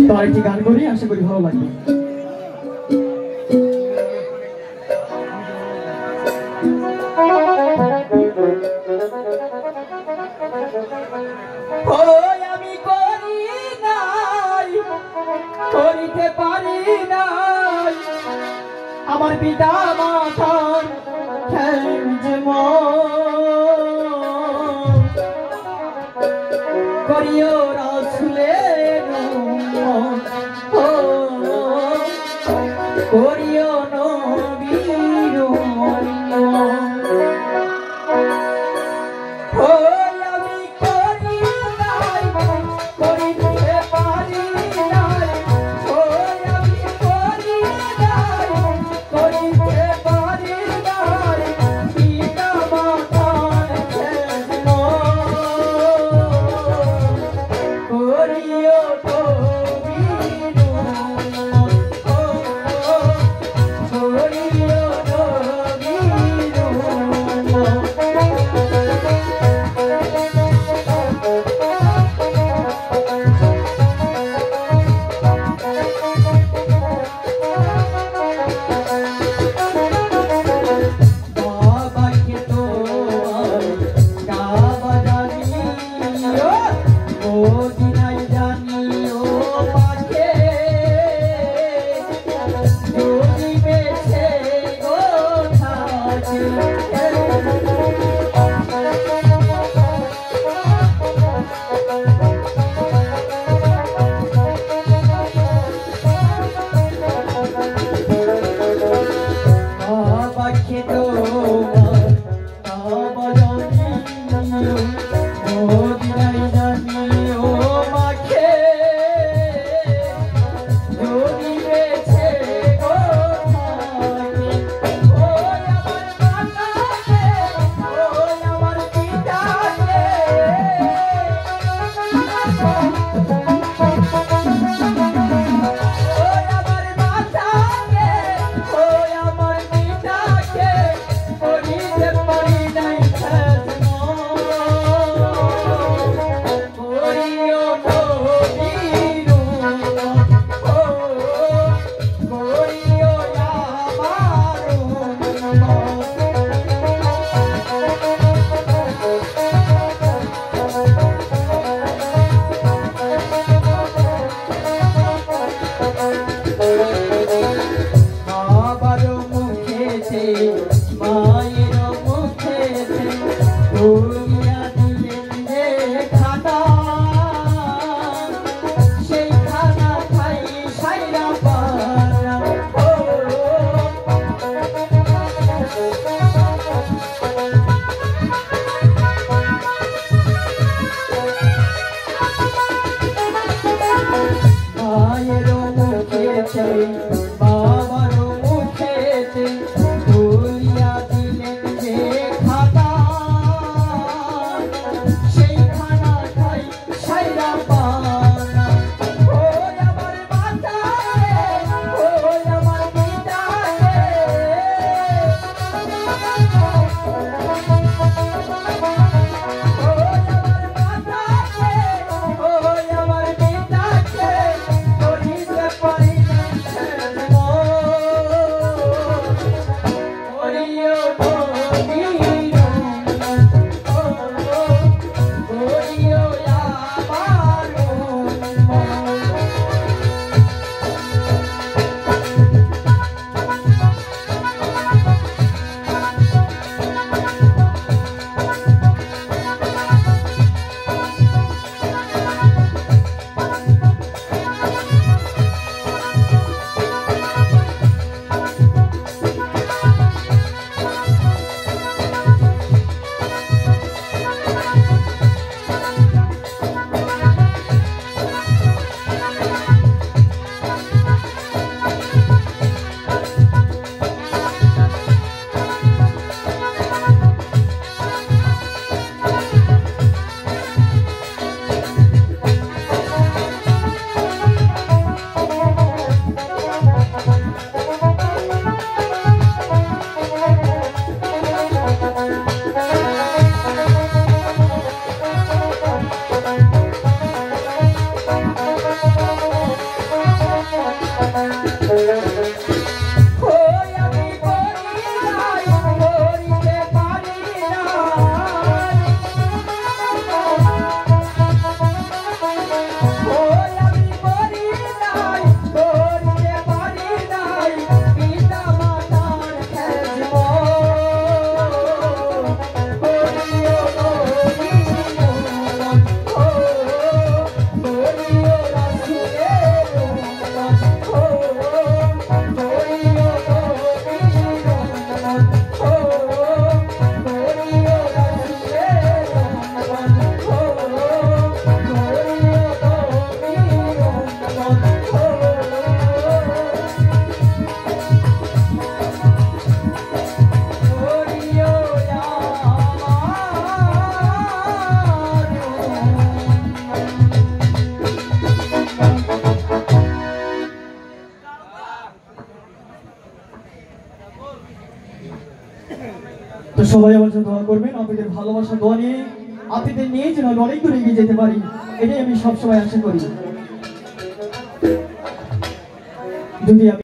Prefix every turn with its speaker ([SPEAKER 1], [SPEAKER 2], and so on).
[SPEAKER 1] তার একটি গান করি, আশা করি ভালো লাগবে।
[SPEAKER 2] আমি করি নাই, করিতে পারি নাই আমার পিতা মাতার করিও রাসূলের করিও নবীর ওই আমি করি নাই করিতে পারি নাই ওই আমি করি নাই করিতে পারি নাই পিতা মাতার খেজব করিও নবী ও করিও রাসূলের উম্মত ও করিও নবী ও করিও রাসূলের উম্মত ও করিও
[SPEAKER 1] তো সবাই আমার জন্য দোয়া করবেন, আপনাদের ভালোবাসা দোয়া নিয়ে আপনাদের নিয়ে যেন আমি অনেক দূর এগিয়ে যেতে পারি, এটাই আমি সবসময় আশা করি। যদি